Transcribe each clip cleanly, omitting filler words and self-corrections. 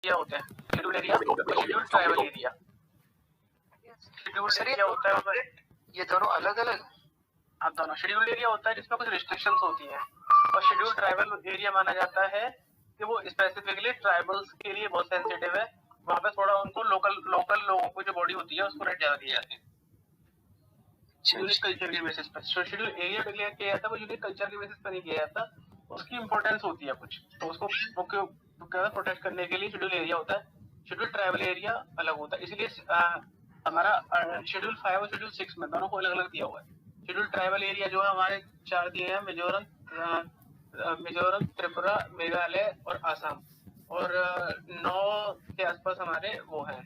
Area होते हैं, schedule area और schedule tribal area. Schedule area होता है ये दोनों अलग अलग। हाँ, दोनों। शेड्यूल एरिया होता है जिसमें कुछ रिस्ट्रिक्शंस होती हैं, और शेड्यूल ट्राइबल एरिया माना जाता है कि वो स्पेसिफिकली ट्राइबल्स के लिए बहुत सेंसिटिव है। वहाँ पे थोड़ा उनको लोकल लोगों को जो बॉडी होती है उसको रेट ज्यादा दी जाती है यूनिक कल्चर के बेसिस पर। शेड्यूल एरिया डिक्लेयर किया जाता है, वो यूनिक कल्चर के बेसिस पर नहीं किया जाता, उसकी इंपॉर्टेंस होती है कुछ, तो उसको प्रोटेक्ट करने के लिए शेड्यूल एरिया होता है। शेड्यूल ट्राइबल एरिया अलग होता है, इसलिए हमारा शेड्यूल 5 और शेड्यूल 6 में दोनों को अलग अलग दिया हुआ है। शेड्यूल ट्राइबल एरिया जो है हमारे 4 दिए हैं, मिजोरम, त्रिपुरा, मेघालय और आसाम, और 9 के आसपास हमारे वो है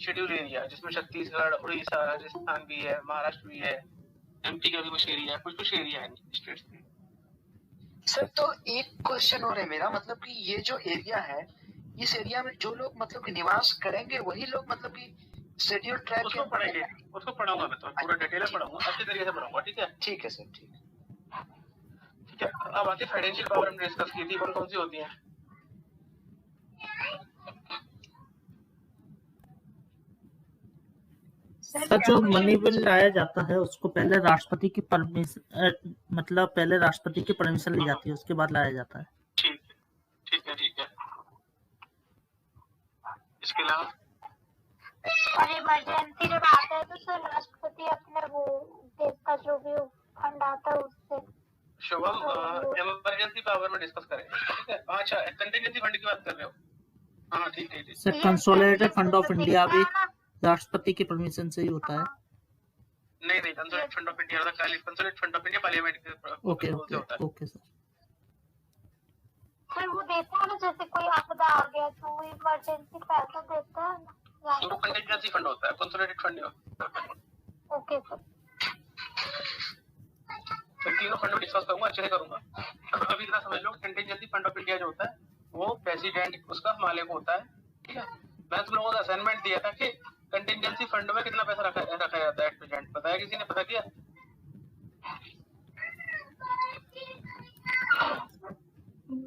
शेड्यूल एरिया, जिसमें छत्तीसगढ़, उड़ीसा, राजस्थान भी है, महाराष्ट्र भी है, एमपी का भी कुछ एरिया है, कुछ एरिया है स्टेट्स में। सर तो एक क्वेश्चन और है मेरा, मतलब कि ये जो एरिया है, इस एरिया में जो लोग मतलब कि निवास करेंगे वही लोग मतलब कि शेड्यूल ट्राइब उसको पढ़ेंगे, उसको पढ़ाऊंगा मैं, तो पूरा डिटेल में पढ़ाऊंगा, अच्छे तरीके से पढ़ाऊंगा। ठीक है, ठीक है सर, ठीक है। अब आती फाइनेंशियल पावर हमने डिस्कस की थी, कौन कौन सी होती है। सर जो मनी बिल लाया जाता है उसको पहले राष्ट्रपति की परमिशन, मतलब पहले राष्ट्रपति की परमिशन ली जाती है, उसके बाद लाया जाता है। ठीक है। इसके अलावा और इमरजेंसी जब आता है तो सर राष्ट्रपति अपने वो देश का जो भी फंड आता है उससे। शुभम, इमरजेंसी पावर में डिस्कस करेंगे, ठीक है। अच्छा, कंटिजेंसी फंड की बात कर रहे हो? हाँ, ठीक है। Sir consolidated fund of India भी राष्ट्रपति की परमिशन से ही होता है। नहीं, consolidated fund of India consolidated fund of India parliament के ओके सर। फिर वो देता है ना, जैसे कोई आपदा आ गया तो वो इमरजेंसी पैसा देता है ना, तो कंटिजेंसी फंड होता है, कंसोलिडेटेड फंड नहीं। Okay sir. तो तीनों फंड में डिस्कस करूंगा, अच्छे से करूंगा। अभी इतना समझ लो, कंटिजेंसी फंड ऑफ इंडिया जो होता है वो प्रेसिडेंट उसका मालिक होता है, ठीक है। मैं तुम लोगों को असाइनमेंट दिया था कि कंटिजेंसी फंड में कितना पैसा रखा जाता है एट प्रेजेंट, पता है किसी ने? पता किया?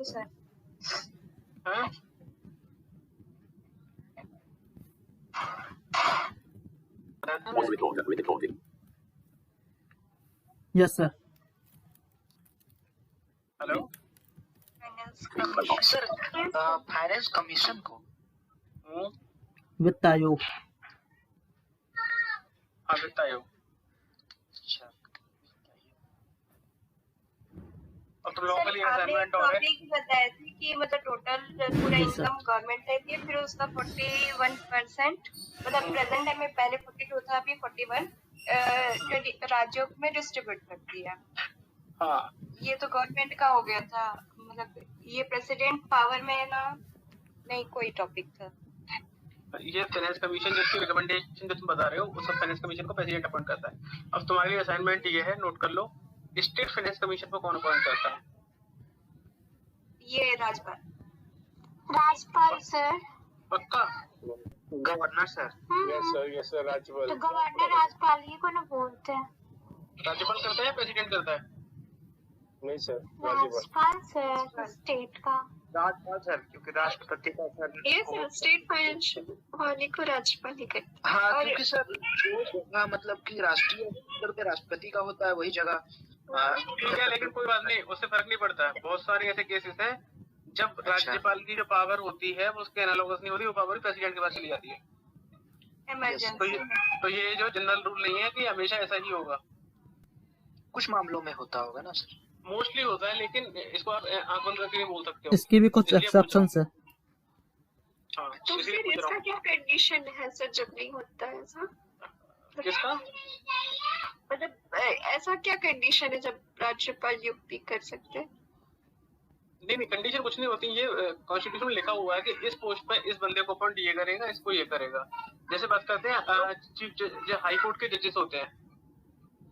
Sir yes sir. Hello sir, finance commission को वित्त आयोग। हाँ, वित्त आयोग। अच्छा, अब तुम लोगों के लिए असाइनमेंट और है। बताया थी कि मतलब टोटल पूरा इनकम गवर्नमेंट देती है, फिर उसका 41% मतलब प्रेजेंट टाइम में पहले 42 था, अभी 41 राज्यों में डिस्ट्रीब्यूट करती है। हाँ, ये तो गवर्नमेंट का हो गया था, मतलब ये प्रेसिडेंट पावर में ना नहीं कोई टॉपिक था। ये फाइनेंस कमीशन जिसकी रिकमेंडेशन जो तुम बता रहे हो, उस फाइनेंस कमीशन को प्रेसिडेंट अपॉइंट करता है। अब तुम्हारे लिए असाइनमेंट ये है, नोट कर लो, स्टेट फाइनेंस कमीशन को कौन अपॉइंट करता है? ये राज्यपाल सर। पक्का? Governor sir. यस सर, राज्यपाल। तो गवर्नर राज्यपाल ही को ना बोलते हैं। राज्यपाल करता है या प्रेसिडेंट करता है? नहीं सर, राज्यपाल सर स्टेट का। राज्यपाल सर, क्योंकि राष्ट्रपति का सर ये सर स्टेट फाइनेंशियल वाले को राज्यपाल ही करता है। हाँ, क्योंकि सर जो जगह मतलब कि राष्ट्रीय स्तर पे राष्ट्रपति का होता है वही जगह। ठीक है, लेकिन कोई बात नहीं, उससे फर्क नहीं पड़ता। बहुत सारे ऐसे केसेस हैं जब राज्यपाल की जो पावर होती है वो उसके एनालॉगस नहीं होती, वो पावर प्रेसिडेंट के पास चली जाती है। इमरजेंसी तो ये जो जनरल रूल नहीं है कि हमेशा ऐसा ही होगा, कुछ मामलों में होता होगा ना सर। मोस्टली होता है, लेकिन इसको आप आंख बंद करके नहीं बोल सकते हो। इसकी भी कुछ एक्सेप्शंस है। हाँ, तो फिर इसका क्या कंडीशन है सर जब नहीं होता है ऐसा? किसका? मतलब ऐसा क्या कंडीशन है जब राज्यपाल नियुक्ति कर सकते हैं? नहीं, कंडीशन कुछ नहीं होती। ये कॉन्स्टिट्यूशन में लिखा हुआ है कि इस पोस्ट पे इस बंदे को अपॉइंट ये करेगा, इसको ये करेगा। जैसे बात करते हैं चीफ जो हाई कोर्ट के जजेस होते हैं,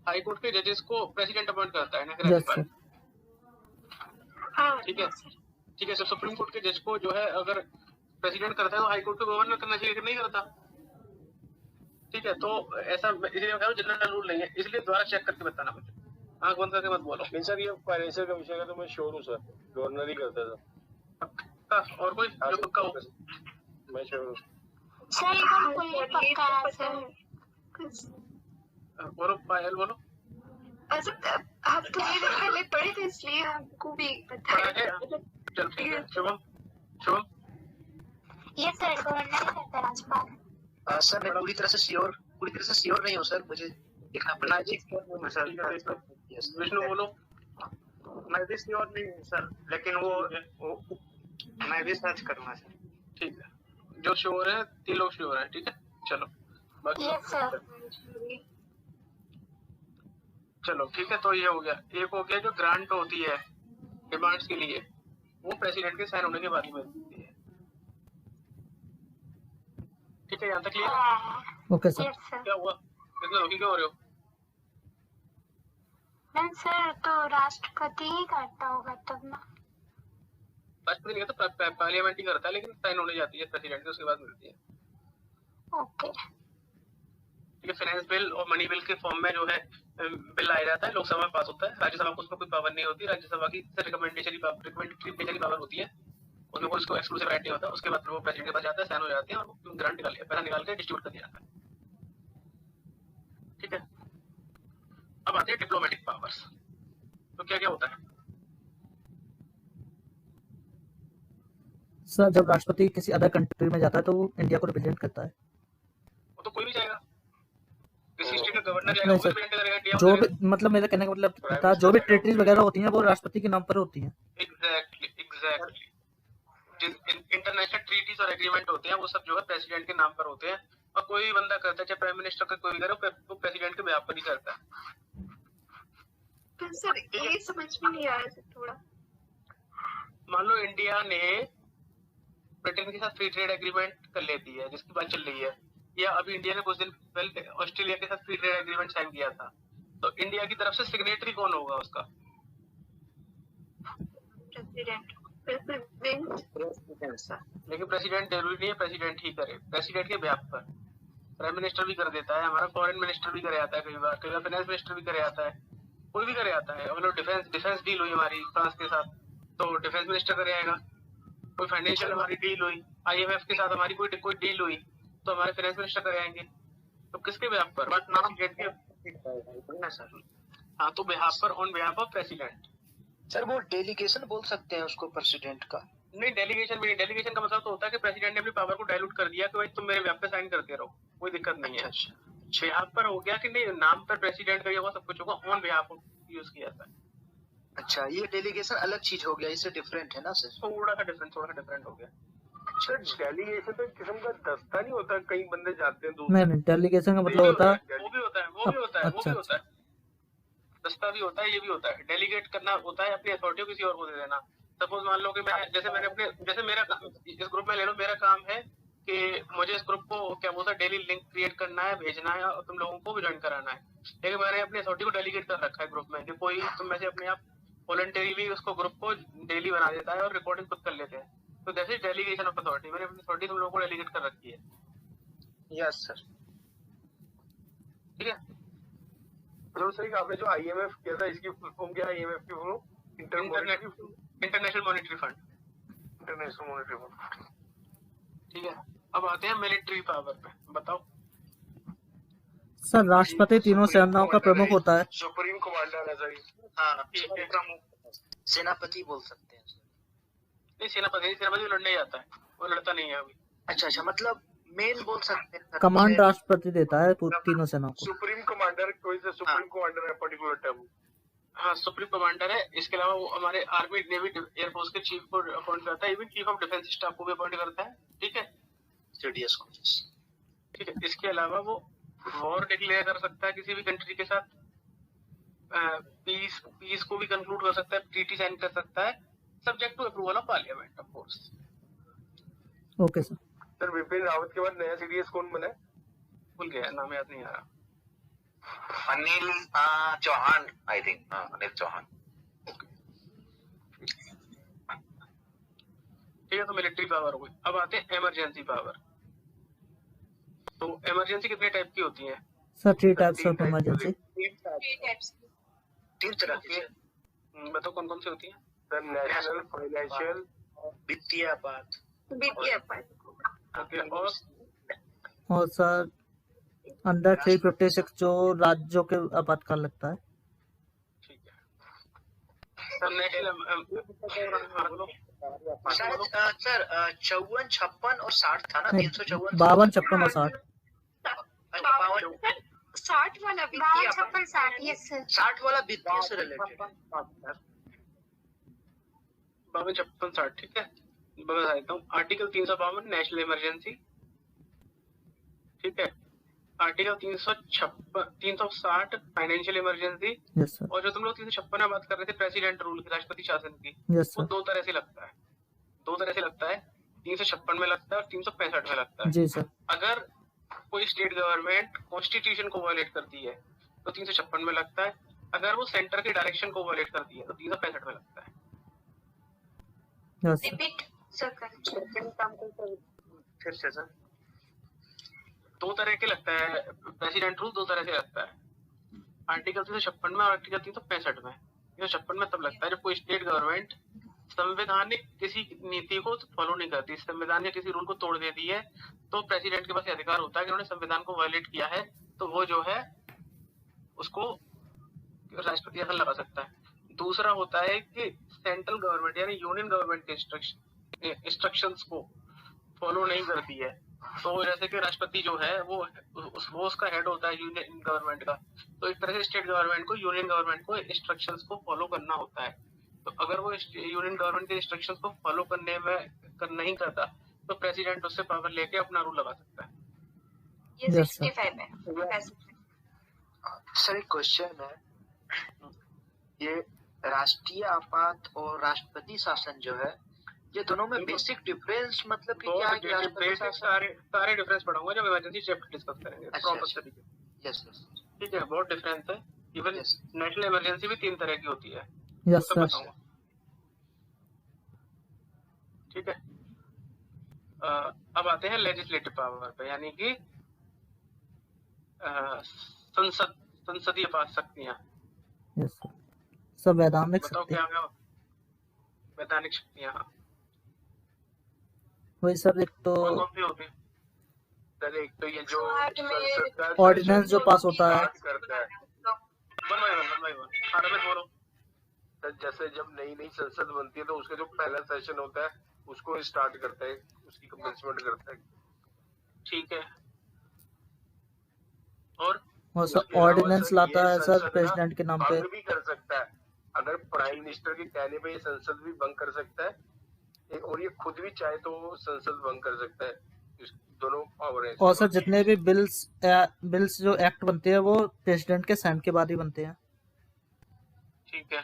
हाई कोर्ट के जजेस को प्रेसिडेंट अपॉइंट करता है ना, राज्यपाल। हाँ, ठीक है। सर, सुप्रीम कोर्ट के जज को जो है अगर प्रेसिडेंट करता है तो हाई कोर्ट को गवर्नर करना चाहिए, लेकिन नहीं करता। ठीक है, तो ऐसा इसलिए जनरल रूल नहीं है, इसलिए दोबारा चेक करके बताना मुझे, आंख बंद करके मत बोलो। नहीं सर, ये फाइनेंशियल कमीशन का तो मैं श्योर हूँ सर, गवर्नर ही करता था। और कोई जो पक्का हो? श्योर। सर एकदम फुल्ली पक्का है सर। बोलो पायल बोलो। आप तो ये पहले पढ़े थे इसलिए हमको भी पता पढ़ा है। है? चल ठीक है। शुभम शुभम ये सर गवर्नर ही करता है राज्यपाल। सर मैं पूरी तरह से श्योर नहीं हूँ सर, मुझे देखना पड़ेगा। विष्णु बोलो। मैं भी श्योर नहीं हूँ सर, लेकिन वो मैं भी सर्च करूंगा सर। ठीक है, जो श्योर है 3 लोग श्योर है। ठीक है चलो बाकी यस सर। चलो ठीक है। तो ये हो गया। एक हो गया जो ग्रांट होती है डिमांड्स के लिए, वो प्रेसिडेंट के साइन होने के बाद ही मिलती है। ठीक है यहाँ तक clear? Okay sir. Yes sir. क्या हुआ इतना दुखी क्यों हो रहे हो? मैम सर तो राष्ट्रपति ही करता होगा तब ना। राष्ट्रपति नहीं करता, पार्लियामेंट ही करता है, लेकिन साइन होने जाती है प्रेसिडेंट के, उसके बाद मिलती है। ओके। ठीक है। फाइनेंस बिल और मनी बिल के फॉर्म में जो है बिल आया जाता है, लोकसभा में पास होता है, राज्यसभा को उसमें कोई पावर नहीं होती। राज्यसभा की रिकमेंडेटरी पावर होती है, उसमें कोई उसको एक्सक्लूसिव राइट नहीं होता। उसके बाद वो प्रेसिडेंट के पास जाता है, साइन हो जाते हैं और ग्रांट निकाल के डिस्ट्रीब्यूट कर दिया जाता है। ठीक है। अब आते हैं डिप्लोमेटिक पावर्स। तो क्या क्या होता है? सर जब राष्ट्रपति किसी अदर कंट्री में जाता है तो वो इंडिया को रिप्रेजेंट करता है। वो तो कोई भी जाएगा, किसी स्टेट का गवर्नर जाएगा, नहीं वो सर, रिप्रेजेंट करेगा इंडिया जो को। भी मतलब मेरा कहने का मतलब था, जो भी टेरिटरीज वगैरह होती हैं वो राष्ट्रपति के नाम पर होती हैं। एग्जैक्टली। इंटरनेशनल ट्रीटीज और एग्रीमेंट होते हैं वो सब जो है प्रेसिडेंट के नाम पर होते हैं, और कोई भी बंदा करता है, चाहे प्राइम मिनिस्टर का कोई भी करे, वो प्रेसिडेंट के बिहाफ पर ही करता है। तो सर ये समझ में नहीं आया सर थोड़ा। मान लो इंडिया ने ब्रिटेन के साथ फ्री ट्रेड एग्रीमेंट कर लेती है, जिसकी बात चल रही है, या अभी इंडिया ने कुछ दिन पहले ऑस्ट्रेलिया के साथ फ्री ट्रेड एग्रीमेंट साइन किया था, तो इंडिया की तरफ से सिग्नेटरी कौन होगा उसका? प्रेसिडेंट। लेकिन प्रेसिडेंट जरूरी नहीं है प्रेसिडेंट ही करे, प्रेसिडेंट के बिहाफ पर प्राइम मिनिस्टर भी कर देता है, हमारा फॉरेन मिनिस्टर भी करे आता है, कई बार फाइनेंस मिनिस्टर भी करे आता है, कोई भी करे आता है। मतलब डिफेंस डील हुई हमारी फ्रांस के साथ, तो डिफेंस मिनिस्टर करे आएगा। कोई फाइनेंशियल हमारी डील हुई IMF के साथ, हमारी कोई डील हुई, तो हमारे फाइनेंस मिनिस्टर करे आएंगे। तो किसके बिहाफ पर? बट नाम सर। हाँ, तो बिहाफ पर, on behalf of president. Sir वो डेलीगेशन बोल सकते हैं उसको प्रेसिडेंट का? नहीं, डेलीगेशन भी नहीं। डेलीगेशन का मतलब तो होता है कि प्रेसिडेंट ने अपनी पावर को डायलूट कर दिया कि भाई तुम मेरे बिहाफ पे साइन करते रहो, कोई दिक्कत नहीं है। बिहाफ पर हो गया कि नहीं, नाम पर प्रेसिडेंट का होगा, सब कुछ होगा, ऑन बिहाफ यूज किया था। अच्छा, ये डेलीगेशन अलग चीज हो गया, इससे डिफरेंट है ना सर? थोड़ा सा डिफरेंट हो गया। सर डेलीगेशन तो किस्म का दस्ता नहीं होता, कई बंदे जाते हैं नहीं, डेलीगेशन का मतलब होता है वो भी होता है दस्ता भी होता है, ये भी होता है। डेलीगेट करना होता है, अपनी अथॉरिटी किसी और को दे देना। सपोज मान लो कि मैं जैसे मेरा इस ग्रुप में ले लो, मेरा काम है कि मुझे इस ग्रुप को क्या बोलता है डेली लिंक क्रिएट करना है, भेजना है, और तुम लोगों को भी ज्वाइन कराना है। लेकिन मैंने अपनी अथॉरिटी को डेलीगेट कर रखा है ग्रुप में, कि कोई तुम में से अपने आप वॉलंटरीली उसको ग्रुप को डेली बना देता है और रिकॉर्डिंग खुद कर लेते हैं। तो that is delegation of authority. मैंने अपनी अथॉरिटी तुम लोगों को डेलीगेट कर रखी है। Yes sir. ठीक है। तो सही आपने जो IMF किया था, इसकी फुल फॉर्म क्या है? IMF की full international monetary fund. International monetary fund. ठीक है। अब आते हैं मिलिट्री पावर पे। बताओ सर। राष्ट्रपति तीनों सेनाओं का प्रमुख होता है। सुप्रीम कमांडर है सर। हाँ, सेनापति बोल सकते हैं। नहीं, सेनापति लड़ने जाता है, वो लड़ता नहीं है अभी। अच्छा, मतलब मेन बोल सकते हैं। कमांड राष्ट्रपति देता है तीनों सेनाओं को। सुप्रीम कमांडर, कोई से सुप्रीम कमांडर है पर्टिकुलर टर्म। हाँ, सुप्रीम कमांडर है। इसके अलावा वो हमारे आर्मी, नेवी, एयरफोर्स के चीफ को अपॉइंट करता है, even chief of defence staff को भी अपॉइंट करता है। ठीक है। CDS को। ठीक है। इसके अलावा वो वॉर डिक्लेयर कर सकता है किसी भी कंट्री के साथ, पीस को भी कंक्लूड कर सकता है, ट्रीटी साइन कर सकता है, subject to approval of parliament of course. Okay sir. Sir Vipin Rawat के बाद नया CDS कौन बना है? भूल गया, नाम याद नहीं आ रहा। Anil Chauhan, I think. अनिल चौहान। ठीक है। तो मिलिट्री पावर हो गई। अब आते हैं इमरजेंसी पावर। तो इमरजेंसी कितने टाइप की होती है? Sir 3 types of emergency. 3 तरह की। बताओ कौन कौन सी होती है? सर नेशनल, फाइनेंशियल, वित्तीय आपात। ओके, और सर अंडर 356 जो राज्यों के आपातकाल लगता है। ठीक है सर। शायद सर 54, 56 और 60 था ना, 354, 52, 56 और 60। 60 वाला भी 52, 56, 60, यस सर। 60 वाला वित्तीय से रिलेटेड है। 52, 56, 60 ठीक है। मैं बता देता हूँ। आर्टिकल 352 नेशनल इमरजेंसी, ठीक है। Article 360 financial emergency. Yes sir. और जो तुम लोग 356 में बात कर रहे थे प्रेसिडेंट रूल की, राष्ट्रपति शासन की, यस वो सर। दो तरह से लगता है। 356 में लगता है और 365 में लगता है। जी सर। अगर कोई स्टेट गवर्नमेंट कॉन्स्टिट्यूशन को वायलेट करती है तो 356 में लगता है। अगर वो सेंटर के डायरेक्शन को वायलेट करती है तो 365 में लगता है। Yes sir. रिपीट सर कर फिर से सर। दो तरह के लगता है प्रेसिडेंट रूल, दो तरह से लगता है। आर्टिकल 356 में और आर्टिकल 365 में। 356 में तब लगता है जब कोई स्टेट गवर्नमेंट संवैधानिक किसी नीति को फॉलो नहीं करती, संविधान के किसी रूल को तोड़ देती है, तो प्रेसिडेंट के पास अधिकार होता है कि उन्होंने संविधान को वायलेट किया है तो वो जो है उसको राष्ट्रपति शासन लगा सकता है। दूसरा होता है कि सेंट्रल गवर्नमेंट यानी यूनियन गवर्नमेंट के इंस्ट्रक्शंस को फॉलो नहीं करती है, तो जैसे कि राष्ट्रपति जो है वो उसका हेड होता है यूनियन गवर्नमेंट का, तो एक तरह से स्टेट गवर्नमेंट को यूनियन गवर्नमेंट को इंस्ट्रक्शंस को फॉलो करना होता है। तो अगर वो यूनियन गवर्नमेंट के इंस्ट्रक्शंस को फॉलो करने में नहीं करता तो प्रेसिडेंट उससे पावर लेके अपना रूल लगा सकता है। ये Yes, sir. 65 है। सर एक क्वेश्चन है, ये राष्ट्रीय आपात और राष्ट्रपति शासन जो है, ये दोनों में बेसिक डिफरेंस मतलब कि क्या है? कि राष्ट्रपति बेसिक शासन सारे डिफरेंस पढ़ाऊंगा जब इमरजेंसी चैप्टर डिस्कस करेंगे प्रॉपर अच्छा। तरीके। यस यस ठीक है, बहुत डिफरेंस है। Even Yes. नेशनल इमरजेंसी भी 3 तरह की होती है। यस सब सर। बताऊंगा। ठीक है। अब आते हैं लेजिस्लेटिव पावर पे, यानी कि संसदीय पास शक्तियां। Yes sir. संवैधानिक बताओ शक्ति। क्या क्या वैधानिक शक्तियां वही सर, एक तो कौन कौन सी होती है? सर एक तो ये जो शुरुआत में संसद का ऑर्डिनेंस जो पास होता है। पास करता है। One by one. हाँ रमेश बोलो। सर जैसे जब नई नई संसद बनती है तो उसका जो पहला सेशन होता है उसको स्टार्ट करता है, उसकी कमेंसमेंट करता है। ठीक है। और सर उसके अलावा ऑर्डिनेंस सर लाता ये है संसद सर ना प्रेसिडेंट के नाम पे। भंग भी कर सकता है। अगर प्राइम मिनिस्टर के कहने पे ये संसद भी भंग कर सकता है और ये खुद भी चाहे तो संसद भंग कर सकता है। इस दोनों पावर है। और सर जितने भी बिल्स जो एक्ट बनते हैं वो प्रेसिडेंट के साइन के बाद ही बनते हैं। ठीक है।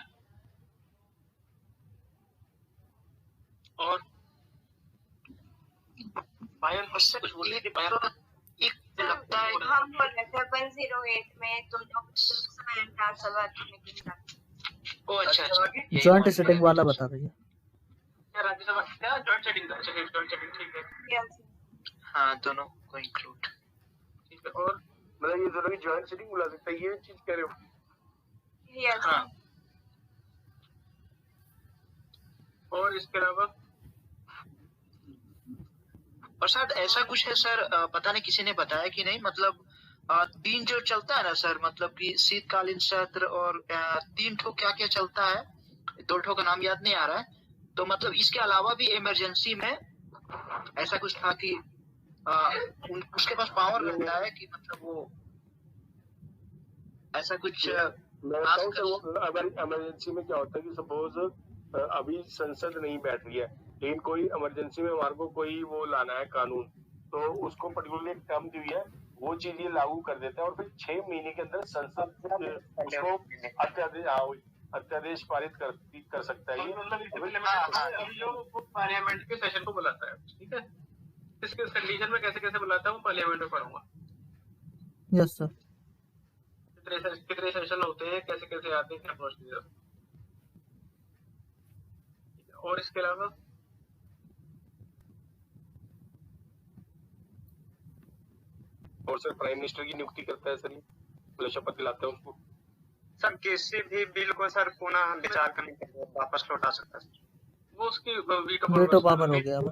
और पायल कुछ बोलिए कि पायल एक लगता है हम बोल रहे थे 108 में तो लोकसभा सभा ओ अच्छा अच्छा जॉइंट सिटिंग वाला बता रही है। क्या राज्यसभा क्या जॉइंट सेटिंग है? जॉइंट सेटिंग ठीक है। हाँ दोनों को इंक्लूड। ठीक है। और मतलब ये दोनों की जॉइंट सीटिंग बुला सकता है, ये चीज कह रहे हो? हाँ। और इसके अलावा और शायद ऐसा कुछ है सर, पता नहीं किसी ने बताया कि नहीं, मतलब 3 जो चलता है ना सर, मतलब कि शीतकालीन सत्र और 3 ठो क्या क्या चलता है, 2 ठो का नाम याद नहीं आ रहा है। तो मतलब इसके अलावा भी इमरजेंसी में ऐसा कुछ था कि उसके पास पावर रहता है कि मतलब वो ऐसा कुछ मैं बताऊं सर, वो अगर इमरजेंसी में क्या होता है कि सपोज अभी संसद नहीं बैठ रही है लेकिन कोई इमरजेंसी में हमारे को कोई वो लाना है कानून, तो उसको पर्टिकुलर एक टर्म दी है, वो चीज ये लागू कर देता है और फिर 6 महीने के अंदर संसद उसको अध्यादेश पारित कर सकता है। अभी जो पार्लियामेंट के सेशन को बुलाता है, ठीक है, इसके कंडीशन में कैसे कैसे बुलाता है वो पार्लियामेंट में पढ़ूंगा। Yes sir. कितने सेशन होते हैं, कैसे कैसे आते हैं, क्या प्रोसीजर। और इसके अलावा और सर प्राइम मिनिस्टर की नियुक्ति करता है सर, ये मतलब शपथ दिलाता है उसको। सर किसी भी बिल को सर पुनः विचार करने के लिए वापस लौटा सकता है। वो उसकी वीटो पावर हो गया वो।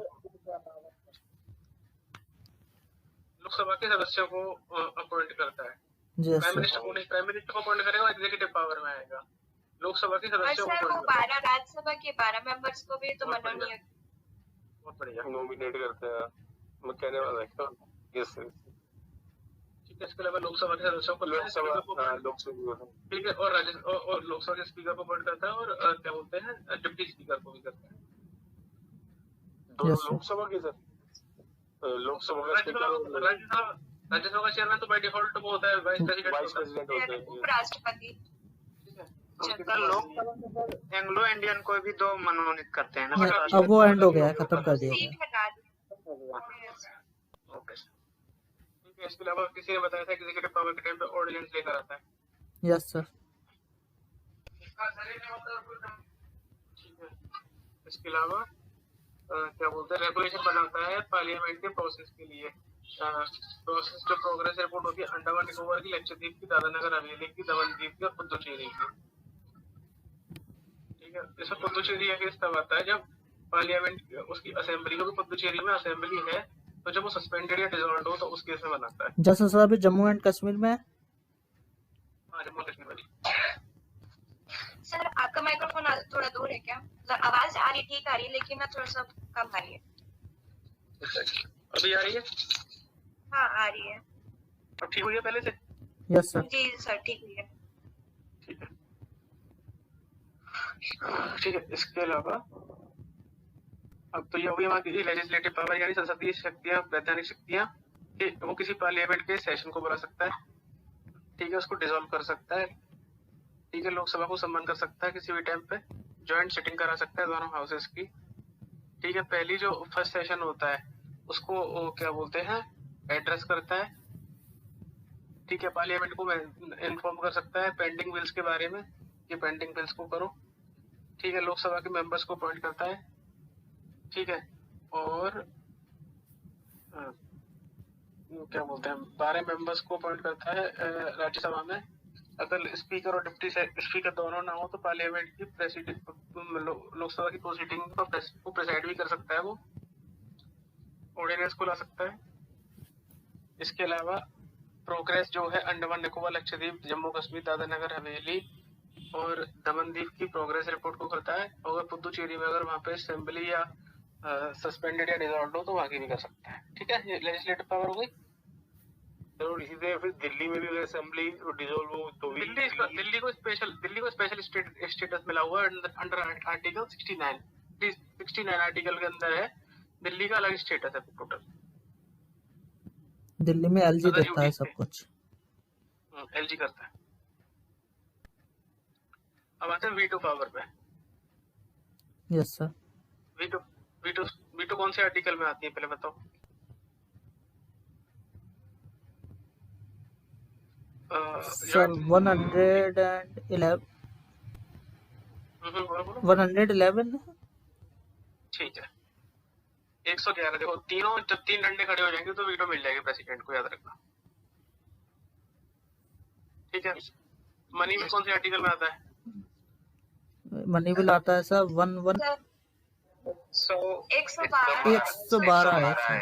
लोकसभा के सदस्यों को अपॉइंट करता है। Yes prime sir. मिनिस्टर को अपॉइंट करेगा, एग्जीक्यूटिव पावर में आएगा। लोकसभा के और सदस्यों को सर वो अपॉइंट करेगा। 12 राज्यसभा के 12 मेंबर्स को भी तो बहुत बढ़िया। मनोनीत बहुत बढ़िया। नॉमिनेट करते हैं, मैं कहने वाला था। Yes sir. ठीक है, इसके अलावा लोकसभा के सदस्यों को लोकसभा ठीक है, और लोकसभा के स्पीकर को अपॉइंट करता है, और क्या बोलते हैं डिप्टी स्पीकर को भी करता है। दोनों Yes, sir. लोकसभा के सर, लोकसभा का स्पीकर राज्यसभा का चेयरमैन तो बाय डिफॉल्ट वो होता है वाइस प्रेसिडेंट होता है। उपराष्ट्रपति। ठीक है, सर लोकसभा में सर एंग्लो इंडियन को भी दो मनोनीत करते हैं ना। अब वो एंड हो गया है, खत्म कर दिया सीट गया। हटा दी। ओके। ठीक है, इसके अलावा किसी ने बताया था कि एग्जीक्यूटिव पावर के टाइम पे ऑर्डिनेंस लेकर आता है। Yes sir. ठीक है, इसके अलावा क्या बोलते हैं रेगुलेशन बनाता है पार्लियामेंट के प्रोसेस के लिए। प्रोसेस जो प्रोग्रेस रिपोर्ट होती है अंडमान निकोबार की, लक्षद्वीप की, दादरा नगर हवेली की, दमन द्वीप की और पुदुचेरी की। ठीक है, इसमें पुदुचेरी का केस तब आता है जब पार्लियामेंट उसकी असेंबली, को पुदुचेरी में असेंबली है, तो जब वो सस्पेंडेड या डिसॉल्व हो तो उस केस में बनाता है। जैसे सर अभी जम्मू एंड कश्मीर में हाँ, जम्मू कश्मीर वाली। सर आपका माइक्रोफोन थोड़ा दूर है क्या? मतलब आवाज आ रही ठीक आ रही है, लेकिन ना थोड़ा सा कम आ रही है। अभी आ रही है? हाँ आ रही है। अब ठीक हुई है पहले से? Yes sir. जी सर ठीक हुई है। ठीक है, ठीक है। इसके अलावा अब तो ये हो गई वहाँ की लेजिस्लेटिव पावर, यानी संसदीय शक्तियाँ, वैधानिक शक्तियाँ। वो किसी पार्लियामेंट के सेशन को बुला सकता है, ठीक है, उसको डिसॉल्व कर सकता है, ठीक है, लोकसभा को सम्मान कर सकता है किसी भी टाइम पे, ज्वाइंट सिटिंग करा सकता है दोनों हाउसेस की। ठीक है, पहली जो फर्स्ट सेशन होता है उसको क्या बोलते हैं एड्रेस करता है। ठीक है, पार्लियामेंट को इन्फॉर्म कर सकता है पेंडिंग बिल्स के बारे में, ये पेंडिंग बिल्स को करो। ठीक है, लोकसभा के मेंबर्स को अपॉइंट करता है। ठीक है, और क्या बोलते हैं 12 मेंबर्स को अपॉइंट करता है राज्यसभा में। अगर स्पीकर और डिप्टी स्पीकर दोनों ना हो तो पार्लियामेंट की लोकसभा की प्रोसीडिंग को प्रेसाइड भी कर सकता है, वो ऑर्डिनेंस को ला सकता है। इसके अलावा प्रोग्रेस जो है अंडमान निकोबार, लक्षद्वीप, जम्मू कश्मीर, दादरा नगर हवेली और दमन द्वीप की प्रोग्रेस रिपोर्ट को करता है। और पुदुचेरी में अगर वहाँ पे असेंबली या सस्पेंडेड या डिसॉल्व हो तो वहाँ की भी कर सकता है। ठीक है, ये लेजिस्लेटिव पावर हो गई। तो इसी तरह फिर दिल्ली में भी अगर असेंबली डिसॉल्व हो तो दिल्ली को स्पेशल स्टेटस मिला हुआ है अंडर आर्टिकल 69 आर्टिकल के अंदर है। दिल्ली का अलग स्टेटस है टोटल। दिल्ली में एलजी देता है सब कुछ। एलजी करता है। अब आते हैं वीटो पावर पे। Yes sir. वीटो कौन से आर्टिकल में आती है पहले बताओ। सर 111 ठीक है, 111 देखो, तीनों जब 3 डंडे खड़े हो जाएंगे तो वीटो मिल जाएगी प्रेसिडेंट को, याद रखना। ठीक है, मनी में कौन से आर्टिकल में आता है? मनी बिल आता है सर 112 112 112 है सर।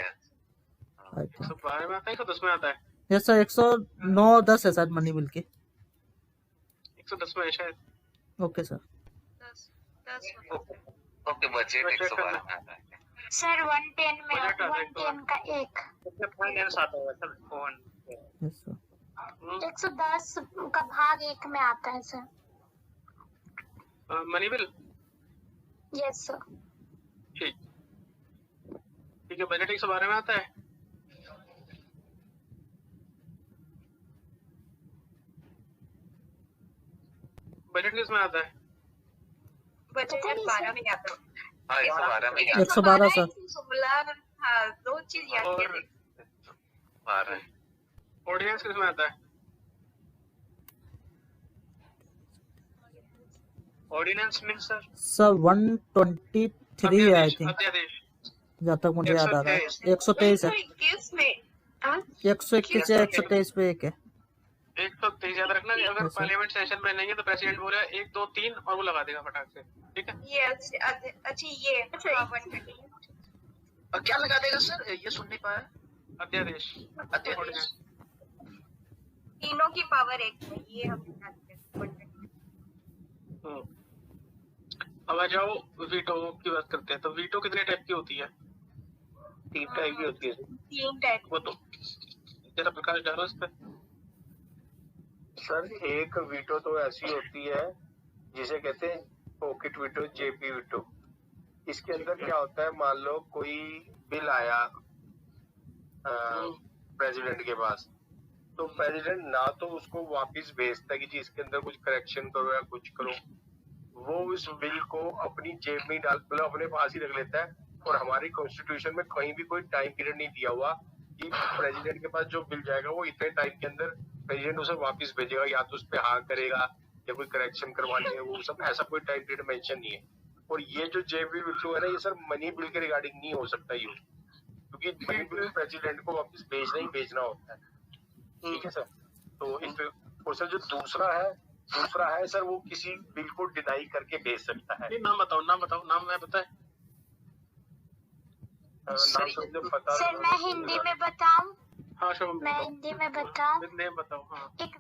112 में आता है, 110 में आता है। यस सर 109-10 है सर मनी बिल के। 110 में है शायद। Okay sir. 10 ओके, बजट 112 में आता है सर 110 में 110 का एक फाइनेंस आता है सर। यस सर 110 का भाग 1 में आता है sir. Money bill. Yes sir. ठीक है, बजट 112 में आता है। बजट किस में आता है? बजट 12 में आता है। हाँ 112 में 112 सर। 16 हाँ, दो चीज याद और कर। 12 ऑर्डिनेंस किस में आता है? ऑर्डिनेंस मीन सर 123 है आई थिंक, अध्यादेश। जहाँ तक मुझे याद आ रहा है। 123 है। 121 में 121 या 123 पे एक है। 123 याद रखना। अगर पार्लियामेंट सेशन में नहीं है तो प्रेसिडेंट बोले 1 2 3 और वो लगा देगा फटाक से। ठीक है, ये अच्छा ये 130 क्या लगा देगा सर, ये सुन नहीं पाया। अध्यादेश। अध्यादेश। तीनों की पावर एक है, ये हम जानते हैं। अब आ जाओ वीटो की बात करते हैं। तो वीटो कितने टाइप की होती है? 3 टाइप की होती है। 3 टाइप। वो तो जरा प्रकाश डालो इस पे। सर एक वीटो तो ऐसी होती है जिसे कहते हैं पॉकेट वीटो, जेपी वीटो। इसके अंदर क्या होता है, मान लो कोई बिल आया प्रेसिडेंट के पास, तो प्रेसिडेंट ना तो उसको वापस भेजता कि जी इसके अंदर कुछ करेक्शन करो या कुछ करो, वो उस बिल को अपनी जेब में डाल, मतलब अपने पास ही रख लेता है। और हमारी कॉन्स्टिट्यूशन में कहीं भी कोई टाइम पीरियड नहीं दिया हुआ कि प्रेसिडेंट के पास जो बिल जाएगा वो इतने टाइम के अंदर प्रेसिडेंट उसे वापस भेजेगा, या तो उस पर हाँ करेगा या कोई करेक्शन करवानी है, वो सब ऐसा कोई टाइम पीरियड मेंशन नहीं है। और ये जो जेबी विट्रो है ना, ये सर मनी बिल के रिगार्डिंग नहीं हो सकता यूज, क्योंकि मनी बिल प्रेसिडेंट को वापस भेजना ही भेजना होता है। ठीक है सर। तो इस पे, और सर जो दूसरा है सर, वो किसी बिल को डिनाई करके भेज सकता है। नाम बताओ, नाम मैं बताए। नाम तो मुझे पता सर मैं हिंदी में बताऊं? हाँ शुभम मैं हिंदी में बताऊं? नेम बताओ। हाँ एक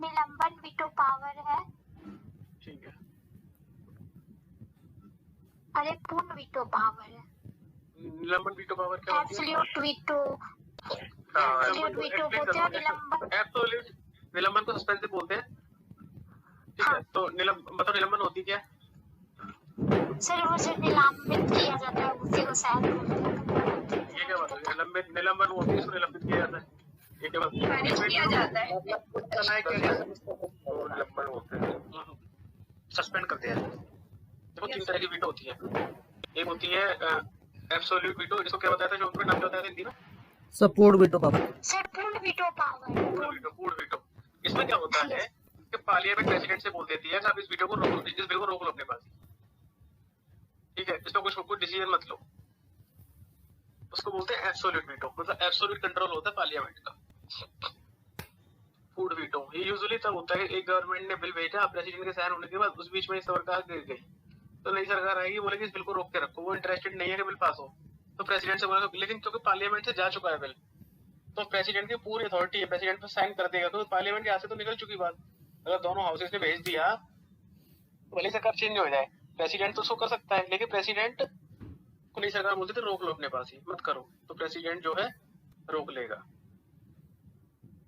निलंबन वीटो पावर है ठीक है। और एक पूर्ण वीटो पावर है। निलंबन वीटो पावर क्या होती है? एब्सोल्यूट वीटो, एब्सोल्यूट वीटो बोलते हैं निलंबन। एब्सोल्यूट निलंबन को सस्पेंसिव बोलते हैं। ठीक है, तो निलंबन होती क्या है? सर वो जो निलंबित किया जाता है उसी को शायद ये क्या बात है? निलंबन वो होती है, इसको निलंबित किया जाता है, ये क्या बात है? खारिज किया जाता है। निलंबन होते हैं, सस्पेंड करते हैं। देखो 3 तरह की वीटो होती है। एक होती है एब्सोल्यूट वीटो, जिसको क्या बताया था, जो उनका नाम क्या होता है हिंदी में? Support veto power. सर पूर्ण वीटो पावर। पूर्ण वीटो। इसमें क्या होता है कि पार्लियामेंट प्रेसिडेंट से बोल देती है कि आप इस वीटो को रोक लो, इस बिल को रोक लो अपने पास। ठीक है, इसमें कुछ डिसीजन मत लो, उसको बोलते हैं एब्सोल्यूट वीटो। मतलब एब्सोल्यूट कंट्रोल होता है पार्लियामेंट का। पूर्ण वीटो ये यूजुअली तब होता है, एक गवर्नमेंट ने बिल भेजा, प्रेसिडेंट के साइन होने के बाद उस बीच में सरकार गिर गई, तो नई सरकार आएगी, बोलेगी इस बिल को रोक के रखो। वो इंटरेस्टेड नहीं है कि बिल पास हो, तो प्रेसिडेंट से बोलेगा, लेकिन क्योंकि पार्लियामेंट से जा चुका है बिल, तो प्रेसिडेंट की पूरी अथॉरिटी है, प्रेसिडेंट पे साइन कर देगा, तो पार्लियामेंट के हाथ से तो निकल चुकी बात। अगर दोनों हाउसेस ने भेज दिया तो भले सरकार चेंज हो जाए, प्रेसिडेंट तो उसको कर सकता है, लेकिन प्रेसिडेंट को नई सरकार बोलती थी रोक लो अपने पास ही, मत करो, तो प्रेसिडेंट जो है रोक लेगा।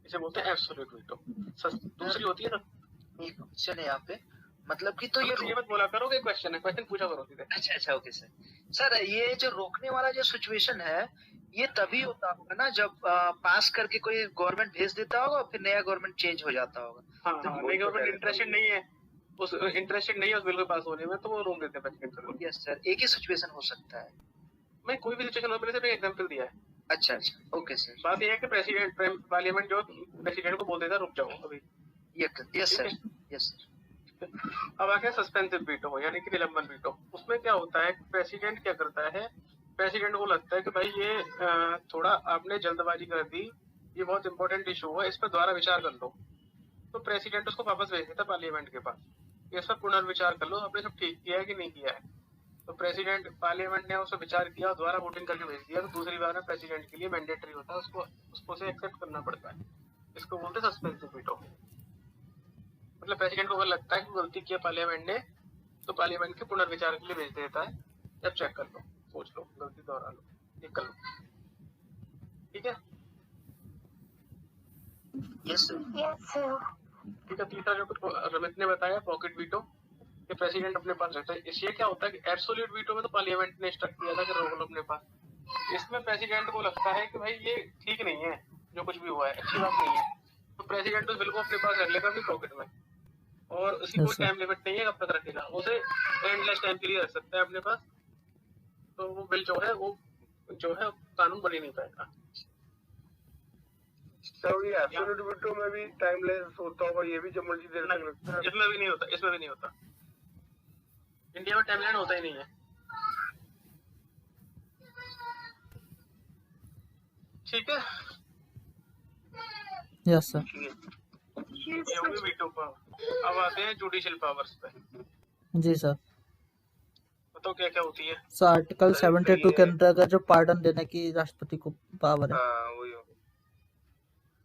इसे बोलते हैं एब्सोल्यूट वीटो। दूसरी होती है ना, एक क्वेश्चन है यहाँ पे, मतलब कि तो ये मत बोला करो कि क्वेश्चन है, क्वेश्चन पूछा करो सीधे। अच्छा ओके सर। सर ये जो रोकने वाला जो सिचुएशन है, ये तभी होता होगा ना जब पास करके कोई गवर्नमेंट भेज देता होगा, फिर नया गवर्नमेंट चेंज हो जाता होगा। हाँ, नई गवर्नमेंट इंटरेस्टेड नहीं है उस बिल के पास होने में, तो वो रोक देते हैं प्रेसिडेंट को। यस सर, एक ही सिचुएशन हो सकता है। मैं कोई भी सिचुएशन हो, मैंने सिर्फ एक एग्जांपल दिया है। अच्छा ओके सर। बात ये है कि प्रेसिडेंट पार्लियामेंट जो प्रेसिडेंट को बोल देता रुक जाओ अभी। Yes sir, yes. अब आ गया सस्पेंसिव वीटो, यानी कि निलंबन वीटो। उसमें क्या होता है, प्रेसिडेंट क्या करता है, प्रेसिडेंट को लगता है कि भाई ये थोड़ा आपने जल्दबाजी कर दी, ये बहुत इंपॉर्टेंट इशू है, इस पर दोबारा विचार कर लो, तो प्रेसिडेंट उसको वापस भेज देता पार्लियामेंट के पास, इस पर पुनर्विचार कर लो, आपने सब ठीक किया है कि नहीं किया है। तो प्रेसिडेंट पार्लियामेंट ने उसको विचार किया और दोबारा वोटिंग करके भेज दिया, तो दूसरी बार में प्रेसिडेंट के लिए मैंडेटरी होता है, उसको से एक्सेप्ट करना पड़ता है। इसको बोलते हैं सस्पेंसिव वीटो। मतलब प्रेसिडेंट को अगर लगता है कि गलती किया पार्लियामेंट ने, तो पार्लियामेंट के पुनर्विचार के लिए भेज देता है, जब चेक कर लो, सोच लो, गलती दोहरा लो, ठीक कर लो। ठीक है, यस सर। ठीक है। तीसरा जो कुछ रमित ने बताया, पॉकेट वीटो, कि प्रेसिडेंट अपने पास रहता है। इसलिए क्या होता है कि एब्सोल्यूट वीटो में तो पार्लियामेंट ने इंस्ट्रक्ट किया था कि रोक लो अपने पास। इसमें प्रेसिडेंट को लगता है कि भाई ये ठीक नहीं है, जो कुछ भी हुआ है अच्छी बात नहीं है, तो प्रेसिडेंट उस बिल को अपने पास रख लेगा अपनी पॉकेट में, और उसकी कोई टाइम लिमिट नहीं है कब तक रखेगा, उसे एंडलेस टाइम के लिए रख सकता है अपने पास, तो वो बिल जो है कानून बन ही नहीं पाएगा। तो ये एब्सोल्यूट वीटो में भी टाइमलेस होता होगा, ये भी जब मर्जी देर तक लगता है। इसमें भी नहीं होता, इंडिया में टाइमलाइन होता ही नहीं है। ठीक है, यस सर। ये होगी वीटो पावर। अब आते हैं जुडिशियल पावर्स पे। जी सर। बताओ क्या क्या होती है। सर आर्टिकल 72 के अंतर्गत जो पार्डन देने की राष्ट्रपति को पावर है। हाँ वही हो।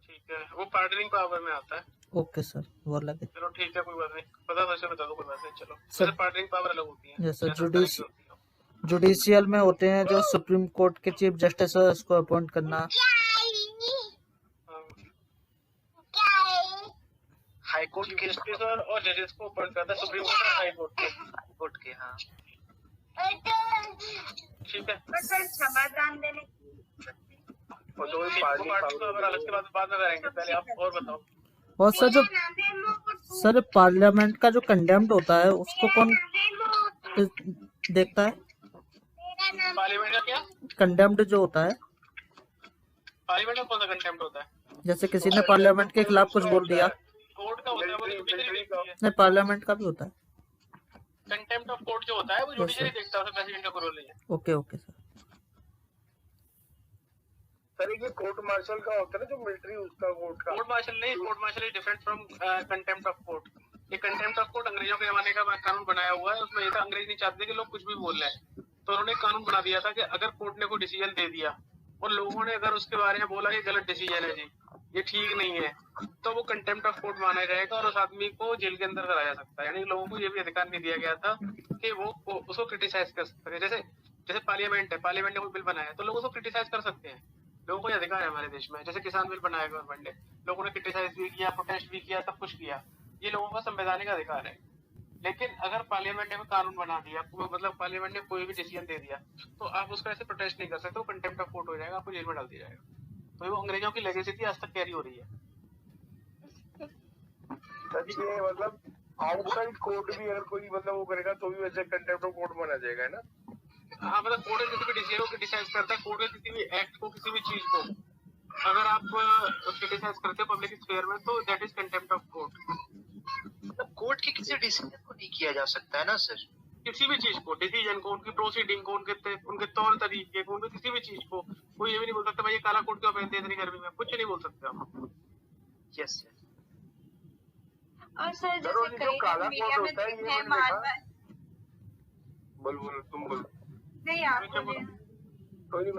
ठीक है, वो पार्डनिंग पावर में आता है। ओके सर, वो अलग है। चलो ठीक है, कोई बात नहीं, पता था, बता दो, कोई बात नहीं। चलो सर वैसे पार्डनिंग पावर अलग होती है। यस सर, क्या तरह की होती है? जुडिशियल में होते हैं जो सुप्रीम कोर्ट के चीफ जस्टिस है उसको अपॉइंट करना। हाँ, हाई कोर्ट के जस्टिस और जजेस को अपॉइंट करता है सुप्रीम कोर्ट और हाई कोर्ट के। कोर्ट के हाँ। ठीक है, पर सर क्षमादान देने की और जो ठीक है, वो पार्डनिंग पावर अलग के बाद में करेंगे। पहले आप और बताओ। और सर पार्लियामेंट का जो कंडेम्ड होता है उसको कौन देखता है? पार्लियामेंट का क्या? कंडेम्ड जो होता है, पार्लियामेंट में कौन सा कंटेम्प्ट होता है? जैसे किसी ने पार्लियामेंट के खिलाफ कुछ बोल दिया। कोर्ट का होता है, वो जुडिशरी देखती है। नहीं, पार्लियामेंट का भी होता है। कंटेम्प्ट ऑफ कोर्ट जो होता है वो जुडिशरी देखता है, प्रेसिडेंट का कोई रोल नहीं है। Okay okay sir. सर ये कोर्ट मार्शल का होता है ना जो मिलिट्री उसका कोर्ट का। कोर्ट मार्शल नहीं, court martial is different from contempt of court. ये कंटेम्प्ट ऑफ कोर्ट अंग्रेजों के जमाने का कानून बनाया हुआ है। उसमें ये था, अंग्रेज नहीं चाहते कि लोग कुछ भी बोल रहे हैं, तो उन्होंने एक कानून बना दिया था कि अगर कोर्ट ने कोई डिसीजन दे दिया और लोगों ने अगर उसके बारे में बोला कि गलत डिसीजन है जी, ये ठीक नहीं है, तो वो कंटेम्प्ट ऑफ कोर्ट माना जाएगा और उस आदमी को जेल के अंदर कराया जा सकता है। यानी लोगों को ये भी अधिकार नहीं दिया गया था कि वो उसको क्रिटिसाइज कर सकते हैं। जैसे पार्लियामेंट है, पार्लियामेंट ने कोई बिल बनाया तो लोग उसको क्रिटिसाइज कर सकते हैं। लोगों को ये अधिकार है हमारे देश में। जैसे किसान बिल बनाया गवर्नमेंट ने, लोगों ने क्रिटिसाइज भी किया, प्रोटेस्ट भी किया, सब कुछ किया, ये लोगों का संवैधानिक अधिकार है। लेकिन अगर पार्लियामेंट ने कानून बना दिया, मतलब पार्लियामेंट ने कोई भी डिसीजन दे दिया, तो आप उसका ऐसे प्रोटेस्ट नहीं कर सकते, वो कंटेम्प्ट ऑफ कोर्ट हो जाएगा, आपको जेल में डाल दिया जाएगा। तो वो अंग्रेजों की लेगेसी थी, आज तक कैरी हो रही है। ये मतलब आउटसाइड कोर्ट भी अगर कोई मतलब वो करेगा तो भी वैसे कंटेम्प्ट ऑफ कोर्ट माना जाएगा, है ना? हाँ, मतलब कोर्ट किसी भी डिसीजन को क्रिटिसाइज करता है, कोर्ट के किसी भी एक्ट को, किसी भी चीज को अगर आप क्रिटिसाइज करते हो पब्लिक स्फीयर में, तो that is contempt of court. Court के किसी डिसीजन को नहीं किया जा सकता है ना सर? किसी भी चीज को, डिसीजन को, उनकी प्रोसीडिंग को, उनके तौर तरीके को, उनके किसी भी चीज को कोई ये भी नहीं बोल सकता भाई ये काला कोट क्यों पहनते हैं इतनी गर्मी में, कुछ नहीं बोल सकते आप। Yes sir. और सर जो जैसे कई काला मीडिया कोट में होता है, ये देखते हैं मैंने देखा। मानव बोल तुम बोल। नहीं आप बोलिए। कोई नहीं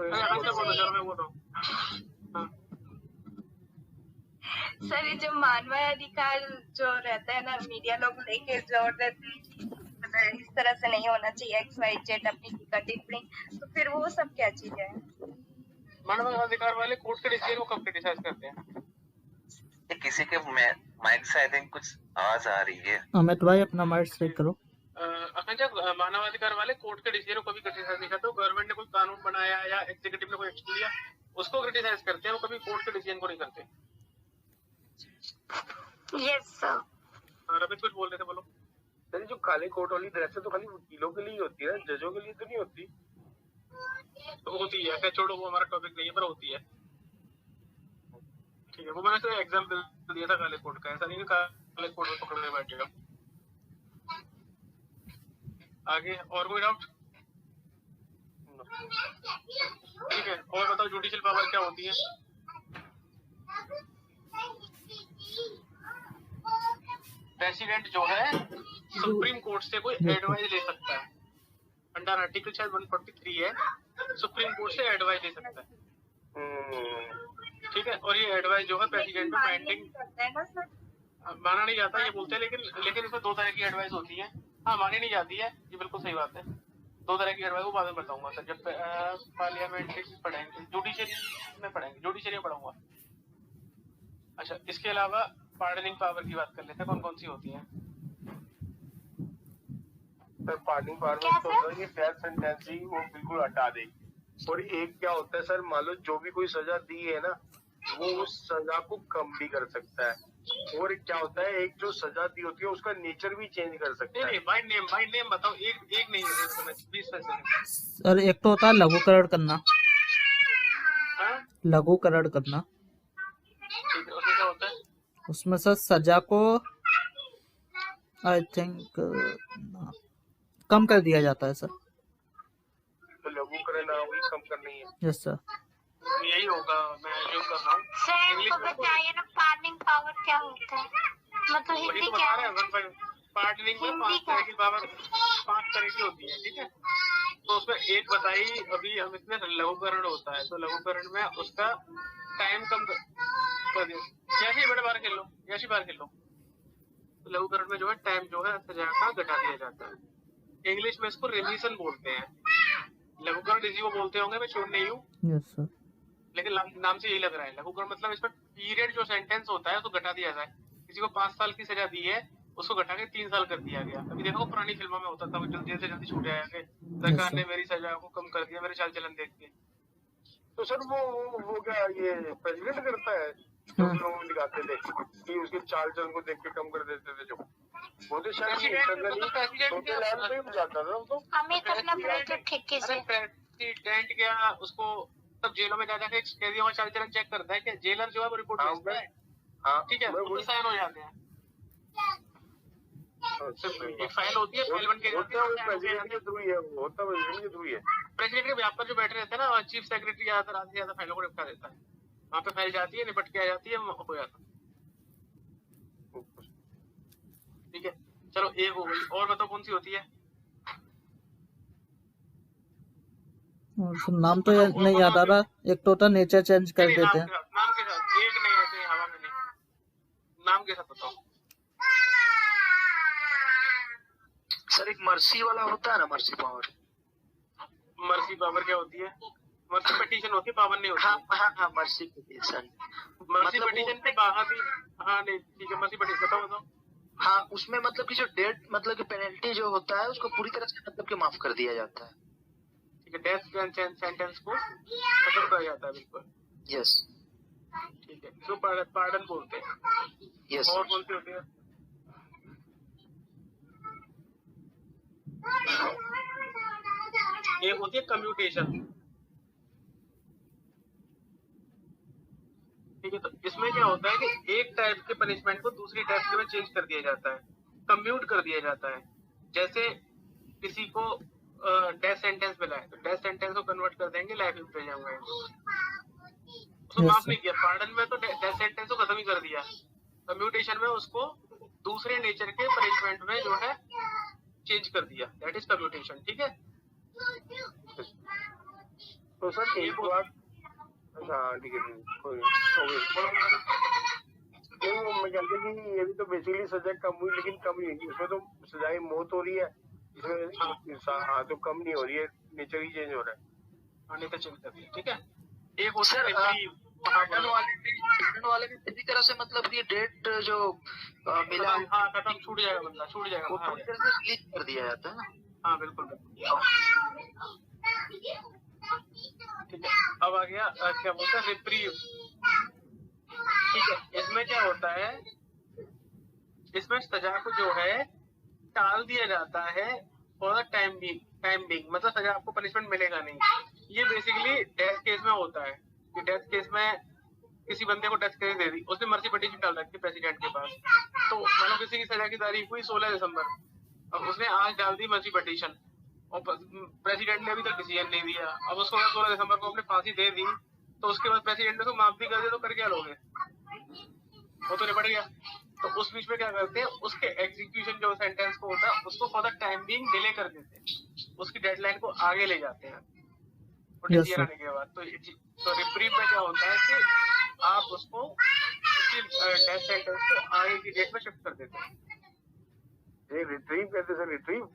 सर ये जो मानवाधिकार जो रहता है ना, मीडिया लोग लेके जोर देते हैं कि मतलब इस तरह से नहीं होना चाहिए, XYZ अपनी टीका टिप्पणी, तो फिर वो सब क्या चीज है? मानवाधिकार वाले कोर्ट के डिसीजन को कब क्रिटिसाइज करते हैं? ये किसी के माइक से आई थिंक कुछ आवाज आ रही है। अमित भाई अपना माइक सही करो। मानवाधिकार वाले कोर्ट के डिसीजन को कभी क्रिटिसाइज नहीं करते। गवर्नमेंट ने कोई कानून बनाया या एग्जीक्यूटिव ने कोई एक्शन लिया, उसको क्रिटिसाइज करते हैं, वो कभी कोर्ट के डिसीजन को नहीं करते। Yes sir. रवित कुछ बोल रहे थे, बोलो। सर जो काले कोट वाली ड्रेस है तो खाली वकीलों के लिए होती है, जजों के लिए तो नहीं होती? तो होती है, क्या छोड़ो, वो हमारा टॉपिक नहीं है, पर होती है। ठीक है, वो मैंने सिर्फ एग्जाम्पल दिया था काले कोट का, ऐसा नहीं कि काले कोट में पकड़ने बैठेगा। आगे और कोई डाउट? ठीक है, और बताओ जुडिशियल पावर क्या होती है? प्रेसिडेंट जो है सुप्रीम कोर्ट से कोई एडवाइस ले सकता है, अंडर आर्टिकल शायद 143 है, सुप्रीम कोर्ट से एडवाइस ले सकता है। ठीक है, और ये एडवाइस जो है प्रेसिडेंट में बाइंडिंग माना नहीं जाता, ये बोलते हैं, लेकिन इसमें दो तरह की एडवाइस होती है। हाँ, मानी नहीं जाती है, ये बिल्कुल सही बात है। दो तरह की एडवाइस वो बाद में बताऊंगा सर, जब पार्लियामेंट्री पढ़ेंगे, जुडिशरी में पढ़ेंगे, जुडिशरी में पढ़ूंगा। अच्छा, इसके अलावा पार्डनिंग पावर की बात कर लेते हैं, कौन कौन सी होती है? सर पार्डनिंग पावर में तो होता है कि डेथ सेंटेंस ही वो बिल्कुल हटा दे। और एक क्या होता है सर, मान लो जो भी कोई सजा दी है ना, वो उस सजा को कम भी कर सकता है। और क्या होता है, एक जो सजा दी होती है उसका नेचर भी चेंज कर सकता है। नहीं, बाय नेम बताओ, एक नहीं है, 20 सेकंड। सर एक तो होता है लघुकरण करना। हाँ, लघुकरण करना, ठीक है, उसमें क्या होता है? उसमें सर सजा को आई थिंक कम कर दिया जाता है सर। तो लघुकरण वही कम करनी है। Yes sir. यही होगा, मैं जो कर रहा हूँ। सर हमको बताइए ना पार्डनिंग पावर क्या होता है, मतलब हिंदी क्या है? पार्डनिंग में 5 तरह की पावर तरह की होती है, ठीक है। तो उसमें एक बताई अभी हम, इसमें लघुकरण होता है, तो लघुकरण में उसका टाइम कम कर दिया। यशी बड़े बार खेल लो, यशी बार खेल लो। तो लघुकरण में जो है टाइम जो है सजा का घटा दिया जाता है। इंग्लिश में इसको रिमिशन बोलते हैं। लघुकरण इसी को बोलते होंगे, मैं श्योर नहीं हूँ, यस सर। लेकिन नाम से यही लग रहा है। लघुकरण मतलब इसमें पीरियड जो सेंटेंस होता है उसको घटा दिया जाए। किसी को 5 साल की सजा दी है, उसको घटा के 3 साल कर दिया गया। अभी देखो पुरानी फिल्मों में होता था, वो जल्दी से जल्दी छूट आया, सरकार ने मेरी सजा को कम कर दिया मेरे चाल चलन देख के। तो सर वो क्या ये प्रेसिडेंट करता है? जो लोग दिखाते थे कि उसके चाल चलन को देख के कम कर देते थे, जो वो तो शायद लेवल पे जाता था। तो अमित अपना ब्लूटूथ ठीक कीजिए। प्रेसिडेंट क्या उसको तब जेलों में जाकर कैदियों का चाल चलन चेक करता है कि जेलर जो है वो रिपोर्ट भेजता है, ठीक है, तो साइन हो जाते हैं। एक फाइल होती है, फाइल बन के जाती है, प्रेसिडेंट के थ्रू ही है, होता प्रेसिडेंट के थ्रू ही है। प्रेसिडेंट के व्यापार जो बैठे रहते हैं ना, चीफ सेक्रेटरी ज्यादा आधी ज्यादा फाइलों को निपटा देता है। वहाँ पे फाइल जाती है, निपट के आ जाती है, हो जाता है, ठीक है। चलो एक हो गई, और बताओ कौन सी होती है? और सर नाम तो नहीं याद आ रहा, एक टोटल नेचर चेंज कर देते हैं। नाम के साथ एक नहीं ऐसे हवा में नहीं, नाम के साथ बताओ। सर एक मर्सी वाला होता है ना, मर्सी पावर। मर्सी पावर क्या होती है? मर्सी पिटीशन होती है, पावर नहीं होती। हाँ मर्सी पिटीशन। मर्सी पिटीशन के बाहर भी, हाँ नहीं ठीक है, मर्सी पिटीशन बताओ। हाँ उसमें मतलब कि जो डेथ मतलब कि पेनल्टी जो होता है उसको पूरी तरह से मतलब कि माफ कर दिया जाता है, ठीक है। डेथ सेंटेंस को खत्म किया जाता है, बिल्कुल। यस ठीक है, इसको पार्डन बोलते हैं। यस। और कौन सी होती है? एक होती है कम्यूटेशन, ठीक है। तो इसमें क्या होता है कि एक टाइप के पनिशमेंट को दूसरी टाइप में चेंज कर दिया जाता है, कम्यूट कर दिया जाता है। जैसे किसी को डेथ सेंटेंस मिला है, तो डेथ सेंटेंस को कन्वर्ट कर देंगे लाइफ इम्प्रिजनमेंट में, उसको माफ नहीं किया। पार्डन में तो डेथ सेंटेंस को खत्म ही कर दिया, कम्यूटेशन में उसको दूसरे नेचर के पनिशमेंट में जो है चेंज कर दिया, दैट इज कम्यूटेशन, ठीक है। तो सर एक बात, हाँ ठीक है, कोई तो मैं कहते कि ये भी तो बेसिकली सजा कम हुई, लेकिन कम नहीं हुई, इसमें तो सजाएं मौत हो रही है, इसमें हाँ तो कम नहीं हो रही है, नेचर ही चेंज हो रहा है, नेचर चेंज कर दिया, ठीक है। एक होता है वाले में इसी तरह से मतलब कि डेट जो मिला, हाँ खत्म, छूट जाएगा बंदा, छूट जाएगा, वो पूरी तरह से रिलीज कर दिया जाता है ना। हाँ बिल्कुल, ठीक है। अब आ गया क्या बोलते हैं, रिप्रीव, ठीक है। इसमें क्या होता है, इसमें सजा को जो है टाल दिया जाता है फॉर द टाइम बीइंग, मतलब सजा आपको पनिशमेंट मिलेगा नहीं। ये बेसिकली डेथ केस में होता है कि डेथ केस में किसी बंदे को डेथ केस दे दी, उसने मर्सी पिटीशन डाल रखी प्रेसिडेंट के पास, तो मानो किसी की सजा की तारीख हुई 16 दिसंबर, अब उसने आज डाल दी मर्सी पिटीशन और प्रेसिडेंट ने अभी तक डिसीजन नहीं दिया। अब उसको 16 दिसंबर को अपने फांसी दे दी, तो उसके बाद प्रेसिडेंट ने तो माफ भी कर दिया, तो कर क्या लोगे, वो तो निपट गया। तो उस बीच में क्या करते हैं, उसके एग्जीक्यूशन जो सेंटेंस को होता है उसको for the time being delay कर देते हैं, उसकी डेडलाइन को आगे ले जाते हैं डिसीजन आने के बाद। तो रिप्रीव में क्या होता है कि आप उसको उसकी डेथ सेंटेंस को आगे की डेट में शिफ्ट कर देते हैं। ये रिट्रीव कहते हैं, रिट्रीव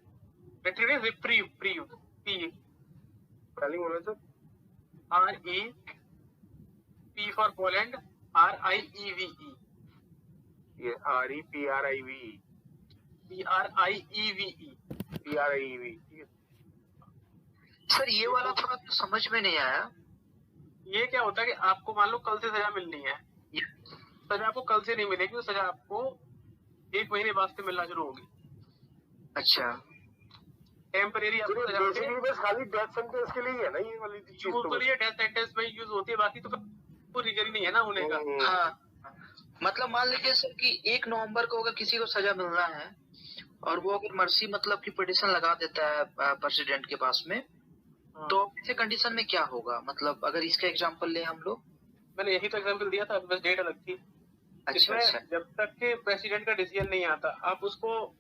रिप्रीव पी स्पेलिंग बोला sir, REP for Poland, RIEVE, ये REPRIVE, PRIEVE। सर ये वाला थोड़ा तो समझ में नहीं आया। ये क्या होता है कि आपको मान लो कल से सजा मिलनी है, सजा आपको कल से नहीं मिलेगी, वो सजा आपको 1 महीने बाद से मिलना शुरू होगी। अच्छा, टेम्परेरी आपको सजा मिलती है, बस खाली डेथ सेंटेंस के लिए है ना ये वाली चीज, तो ये डेथ सेंटेंस में यूज होती है, बाकी तो पूरी लीगल नहीं है ना होने का। हाँ मतलब मान लीजिए सर कि 1 नवंबर को अगर किसी को सजा मिलना है और वो अगर मर्सी मतलब की पिटीशन लगा देता है प्रेसिडेंट के पास में, तो ऐसे कंडीशन में क्या होगा, मतलब अगर इसका एग्जांपल ले हम लोग। मैंने यही तो एग्जांपल दिया था, बस डेट अलग थी। अच्छा, जब तक के प्रेसिडेंट का डिसीजन नहीं आता, आप उसको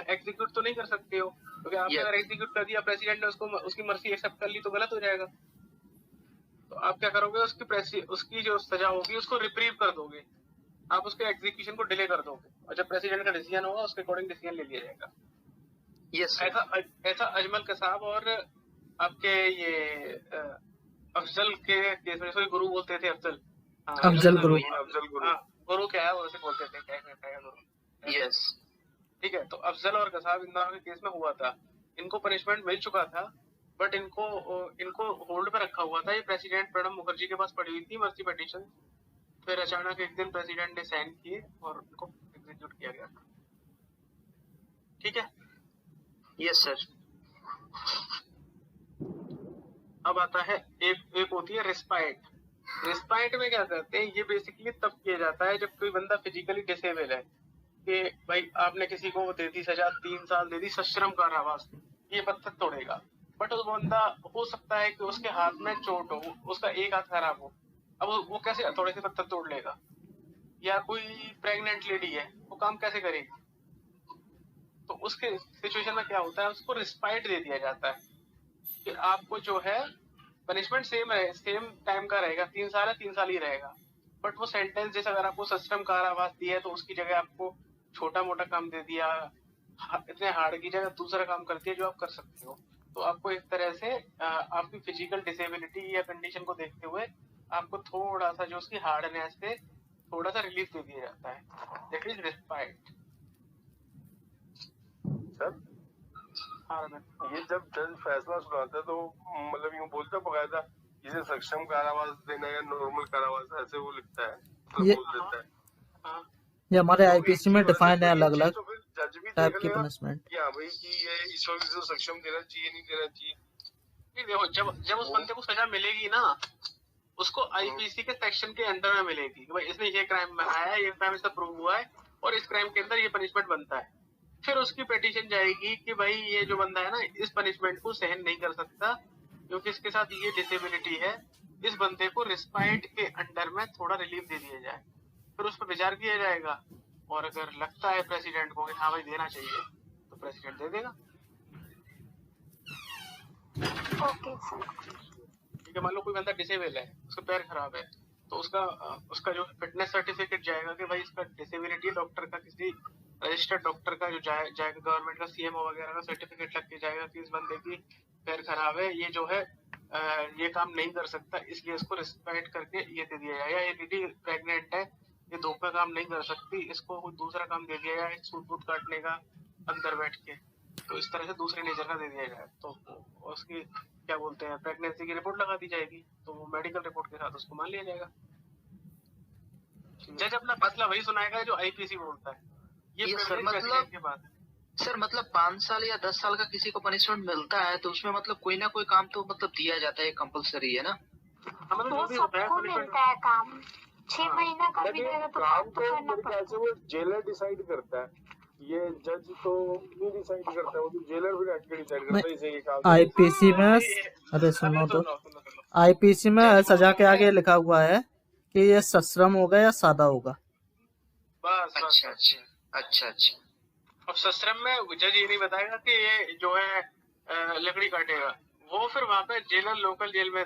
एग्जीक्यूट तो नहीं कर सकते हो, क्योंकि आपने अगर एग्जीक्यूट कर दिया, प्रेसिडेंट ने उसको उसकी मर्जी एक्सेप्ट कर ली तो गलत हो जाएगा। तो आप क्या करोगे, उसकी जो सजा होगी उसको रिप्रीव कर दोगे, आप उसके एग्जीक्यूशन को डिले कर दोगे, और जब प्रेसिडेंट का डिसीजन होगा उसके अकॉर्डिंग डिसीजन ले लिया जाएगा। ऐसा अजमल कसाब और आपके ये अफजल के केस में, सॉरी गुरु बोलते थे, अफजल गुरु क्या है, वैसे बोलते थे, क्या गुरु। यस ठीक है, तो अफजल और कसाब इन दोनों के केस में हुआ था, इनको पनिशमेंट मिल चुका था, बट इनको होल्ड पे रखा हुआ था। ये प्रेसिडेंट प्रणब मुखर्जी के पास पड़ी हुई थी मर्सी पिटीशन, फिर अचानक एक दिन प्रेसिडेंट ने साइन किए और उनको एग्जीक्यूट किया गया। ठीक है, यस सर। अब आता है एक होती है रिस्पाइट। रिस्पाइट में क्या करते हैं, ये बेसिकली तब किया जाता है जब कोई बंदा फिजिकली डिसेबल है, कि भाई आपने किसी को दे दी सजा, 3 साल दे दी सश्रम कारावास, ये पत्थर तोड़ेगा, बट उस बंदा हो सकता है कि उसके हाथ में चोट हो, उसका एक हाथ खराब हो, अब वो कैसे थोड़े से पत्थर तोड़ लेगा? या कोई प्रेग्नेंट लेडी है, वो काम कैसे करेगी? तो उसके सिचुएशन में क्या होता है, उसको रिस्पाइट दे दिया जाता है कि आपको जो है पनिशमेंट सेम टाइम का रहेगा, 3 साल है, 3 साल ही रहेगा, बट वो सेंटेंस जैसे अगर आपको सश्रम कारावास दिया है तो उसकी जगह आपको छोटा मोटा काम दे दिया, इतने हार्ड की जगह दूसरा काम कर दिया जो आप कर सकते हो। तो आपको एक तरह से आपकी फिजिकल डिसेबिलिटी या कंडीशन को देखते हुए आपको थोड़ा सा जो उसकी हार्डनेस से थोड़ा सा रिलीफ दे दिया जाता है, दैट इज रिस्पाइट। सर ये जब जज फैसला सुनाता है तो मतलब यूँ बोलता बकायदा इसे सक्षम कारावास देना या नॉर्मल कारावास, ऐसे वो लिखता है, ये बोल देता है। ये हमारे आईपीसी में डिफाइन है अलग अलग तो फिर जज भी टाइप देख की लेगा पनिशमेंट। कि हाँ भाई कि ये इस वक्त इसको सक्षम देना चाहिए, नहीं देना चाहिए। नहीं देखो, जब उस बंदे को सजा मिलेगी ना, उसको आईपीसी के सेक्शन के अंडर में मिलेगी कि भाई इसने ये क्राइम बनाया है, ये क्राइम इससे प्रूव हुआ है और इस क्राइम के अंदर ये पनिशमेंट बनता है। फिर उसकी पिटीशन जाएगी कि भाई ये जो बंदा है ना, इस पनिशमेंट को सहन नहीं कर सकता क्योंकि इसके साथ ये डिसेबिलिटी है, इस बंदे को रिस्पाइट के अंडर में थोड़ा रिलीफ दे दिया जाए। फिर उस पर विचार किया जाएगा, और अगर लगता है प्रेसिडेंट को कि हाँ भाई देना चाहिए, तो प्रेसिडेंट दे देगा। Okay sir. ठीक है, मान लो कोई बंदा डिसेबल है, उसका पैर खराब है, तो उसका जो फिटनेस सर्टिफिकेट जाएगा कि भाई इसका डिसेबिलिटी, डॉक्टर का, किसी रजिस्टर्ड डॉक्टर का जो जाएगा, गवर्नमेंट का सीएमओ वगैरह का सर्टिफिकेट लग के जाएगा कि इस बंदे की पैर खराब है, ये जो है ये काम नहीं कर सकता, इसलिए इसको रिस्पेक्ट करके ये दे दिया जाए। या ये लेडी प्रेग्नेंट है, ये धूप में काम नहीं कर सकती, इसको कोई दूसरा काम दे दिया जाए, सूट काटने का अंदर बैठ के, तो इस तरह से दूसरे नेचर का दे दिया जाए। तो उसकी क्या बोलते हैं, प्रेगनेंसी की रिपोर्ट लगा दी जाएगी, तो वो मेडिकल रिपोर्ट के साथ उसको मान लिया जाएगा। जज अपना फैसला वही सुनाएगा जो आईपीसी बोलता है। ये सर मतलब के बाद सर मतलब 5 साल या 10 साल का किसी को पनिशमेंट मिलता है तो उसमें मतलब कोई ना कोई काम तो मतलब दिया जाता है, कंपलसरी है ना? मतलब सबको मिलता है काम, 6 महीना का भी रहेगा तो काम तो करना पड़ता है। वो जेलर डिसाइड करता है, ये जज तो नहीं डिसाइड करता है, वो तो जेलर भी बैठ के डिसाइड करता है इसे ये काम। आईपीसी में, अरे सुनो तो, आईपीसी में सजा के आगे लिखा हुआ है कि ये सश्रम होगा या सादा होगा। बस अच्छा अच्छा अच्छा अच्छा। अब सश्रम में जज ये नहीं बताएगा कि ये जो है लकड़ी काटेगा, वो फिर वहाँ पे जेलर लोकल जेल में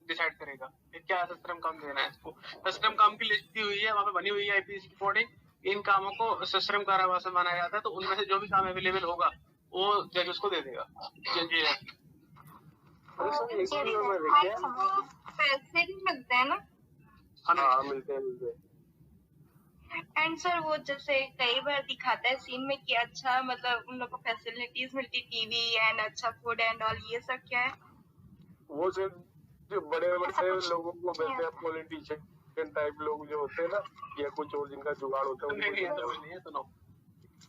डिसाइड करेगा कि क्या सश्रम काम देना है इसको। सश्रम काम की लिस्ट दी हुई है, वहाँ पे बनी हुई है आईपीसी की अकॉर्डिंग, इन कामों को सश्रम कारावास में माना जाता है, तो उनमें से जो भी काम अवेलेबल होगा वो जज उसको दे देगा। पैसे भी मिलते हैं ना? हाँ मिलते हैं। एंड सर वो जैसे कई बार दिखाता है सीन में कि अच्छा मतलब उन लोग को फैसिलिटीज मिलती, टीवी एंड अच्छा फूड एंड ऑल, ये सब क्या है? वो सिर्फ जो बड़े लोगों को मिलते हैं, पॉलिटिशियन टाइप लोग जो होते हैं ना, या कुछ और जिनका जुगाड़ होता है उनको।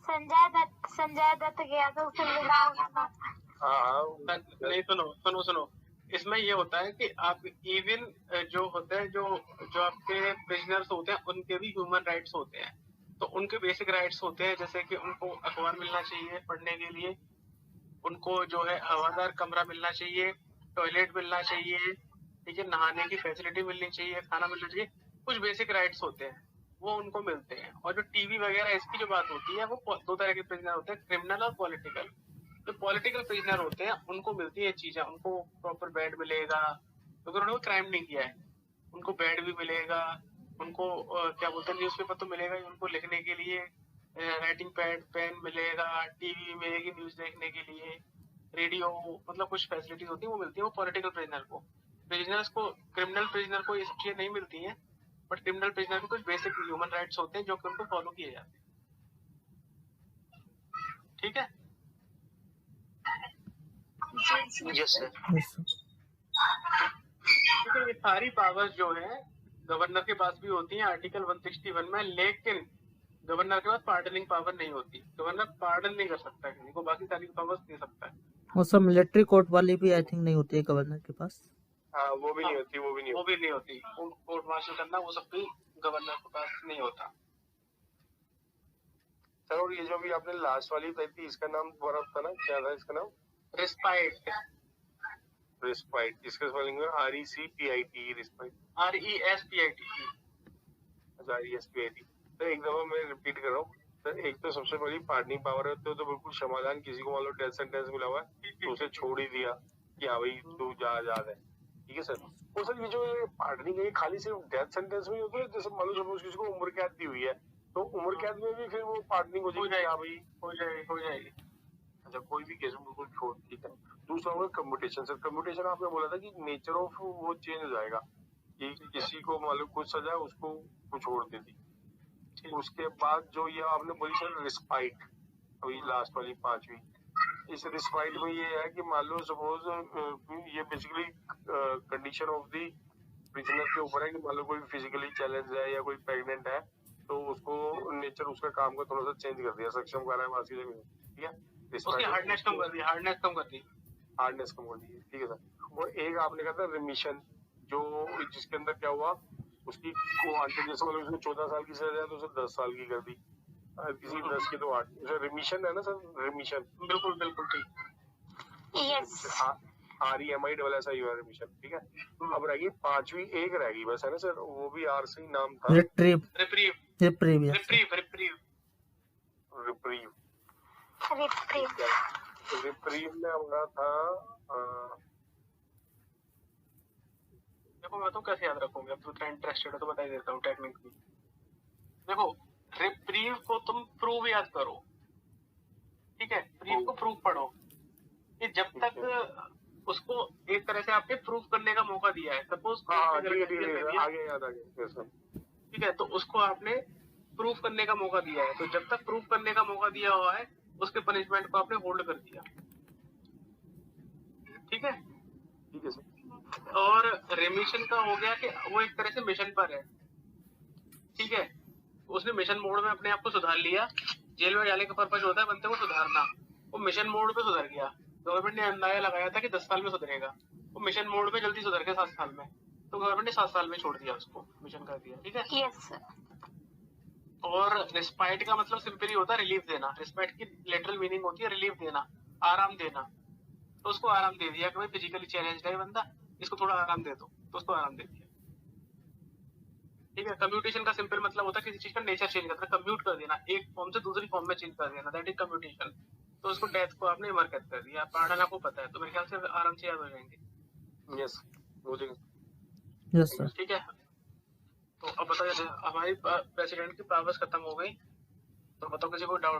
संजय दत्त गया तो उसे मिला होगा ना। हाँ नहीं, सुनो इसमें ये होता है कि आप इवन जो होते हैं, जो आपके प्रिजनर्स होते हैं, उनके भी ह्यूमन राइट्स होते हैं, तो उनके बेसिक राइट्स होते हैं, जैसे कि उनको अखबार मिलना चाहिए पढ़ने के लिए, उनको जो है हवादार कमरा मिलना चाहिए, टॉयलेट मिलना चाहिए, ठीक है, नहाने की फैसिलिटी मिलनी चाहिए, खाना मिलना चाहिए, कुछ बेसिक राइट्स होते हैं, वो उनको मिलते हैं। और जो टीवी वगैरह इसकी जो बात होती है, वो दो तरह के प्रिजनर होते हैं, क्रिमिनल और पॉलिटिकल। जो पॉलिटिकल प्रिजनर होते हैं उनको मिलती है चीजें, उनको प्रॉपर बेड मिलेगा क्योंकि उन्होंने क्राइम नहीं किया है, उनको बेड भी मिलेगा, उनको क्या बोलते हैं न्यूज़पेपर तो मिलेगा ही उनको लिखने के लिए, राइटिंग पैड पेन मिलेगा, टीवी मिलेगी न्यूज देखने के लिए, रेडियो, मतलब कुछ फैसिलिटीज होती है वो मिलती है वो पॉलिटिकल प्रिजनर को। प्रिजनर्स को, क्रिमिनल प्रिजनर को ये सब चीजें नहीं मिलती हैं, बट क्रिमिनल प्रिजनर को कुछ बेसिक ह्यूमन राइट्स होते हैं जो कि उनको फॉलो किए जाते हैं। ठीक है, यस सर। Yes, sir. क्योंकि ये सारी पावर्स जो है गवर्नर के पास भी होती हैं आर्टिकल 161 में, लेकिन गवर्नर के पास पार्डनिंग पावर नहीं होती। गवर्नर पार्डन नहीं कर सकता किसी को, बाकी सारी पावर्स दे सकता है। वो सब मिलिट्री कोर्ट वाली भी आई थिंक नहीं होती है गवर्नर के पास। हाँ वो भी नहीं होती, वो भी नहीं वो भी नहीं होती, कोर्ट मार्शल करना वो सब भी गवर्नर के पास नहीं होता। सर। और ये जो भी आपने लास्ट वाली बताई थी, इसका नाम दोबारा था ना, क्या था इसका नाम? Respite, respite. इसका स्पेलिंग है RECPIT, रिस्पाइट। RESPIT। अच्छा, RESPIT। तो एक दफा मैं रिपीट कर रहा हूँ सर। एक तो सबसे पहली पार्डनिंग पावर है, तो बिल्कुल समाधान, किसी को मान लो डेथ सेंटेंस मिला हुआ है तो उसे छोड़ ही दिया कि हाँ भाई तू जा आजाद है, ठीक है सर। और सर ये जो पार्डनिंग है खाली सिर्फ डेथ सेंटेंस में होता है? जैसे मान लो सपोज किसी को उम्र कैद दी हुई है तो उम्र कैद में भी फिर वो पार्डनिंग हो जाएगी? हाँ भाई हो जाएगी। अच्छा, कोई भी केस में बिल्कुल छोड़, ठीक है। दूसरा होगा कम्यूटेशन। सर कम्यूटेशन आपने बोला था कि नेचर ऑफ वो चेंज हो जाएगा, कि किसी को मान लो कुछ सजा उसको कुछ छोड़ देती। उसके बाद जो ये आपने बोली सर रिस्पाइट, अभी लास्ट वाली 5वीं, इस रिस्पाइट में ये है कि मान लो सपोज ये basically condition of the prisoner के ऊपर है कि मान लो कोई फिजिकली चैलेंज है या कोई प्रेग्नेंट है तो उसको नेचर उसका काम का थोड़ा सा चेंज कर दिया, सक्षम कर रहा है वासी जगह, ठीक है। उसकी हार्डनेस कम कर दी, हार्डनेस कम कर दी, ठीक है सर। और एक आपने कहा था रिमिशन, जो जिसके अंदर क्या हुआ उसकी क्वांटिटी, जैसे मतलब उसको 14 साल की सजा है तो उसे 10 साल की कर दी, किसी 10 की तो 8। रिमिशन है ना सर? रिमिशन बिल्कुल बिल्कुल ठीक। यस REMISSI रिमिशन, ठीक है। अब रहेगी 5वीं एक रहेगी बस, है ना सर? वो भी R से ही नाम था, retrieve. Reprieve reprieve yes, reprieve reprieve reprieve. Reprieve. Reprieve में हमारा था देखो मैं तो कैसे याद रखोगे, अब तो इंटरेस्टेड हो तो बता ही देता हूँ टेक्निक भी। देखो रिप्रीव को तुम प्रूव याद करो, ठीक है, प्रीव को प्रूव पढ़ो कि जब तक उसको एक तरह से आपने प्रूव करने का मौका दिया है, सपोज आगे याद आ गया, ठीक है, तो उसको आपने प्रूव करने का मौका दिया है, तो जब तक प्रूव करने का मौका दिया हुआ है उसके पनिशमेंट को आपने होल्ड कर दिया, ठीक है सर। और रेमिशन का हो गया कि वो एक तरह से मिशन पर है, ठीक है, उसने मिशन मोड में अपने आप को सुधार लिया। जेल में जाने का पर्पज होता है बंदे को सुधारना, वो मिशन मोड पे सुधर गया। गवर्नमेंट ने अंदाजा लगाया था कि 10 साल में सुधरेगा, वो मिशन मोड पे जल्दी सुधर गया 7 साल में, तो गवर्नमेंट ने 7 साल में छोड़ दिया उसको, मिशन कर दिया, ठीक है। यस और रिस्पाइट का मतलब सिंपली होता है रिलीफ देना। रिस्पाइट की लिटरल मीनिंग होती है रिलीफ देना, आराम देना। तो उसको आराम दे दिया कि भाई फिजिकली चैलेंज्ड है बंदा, इसको थोड़ा आराम दे दो, तो उसको आराम दे दिया, ठीक है। कम्यूटेशन का सिंपल मतलब होता है किसी चीज का नेचर चेंज करना, कम्यूट कर देना, एक फॉर्म से दूसरी फॉर्म में चेंज कर देना, दैट इज कम्यूटेशन। तो उसको डेथ को आपने इमर कर दिया, पढ़ना आपको पता है, तो मेरे ख्याल से आराम से याद हो जाएंगे। Yes yes sir. ठीक है, तो अब बताओ हमारी प्रेसिडेंट की पावर्स खत्म हो गई, तो बताओ किसी को डाउट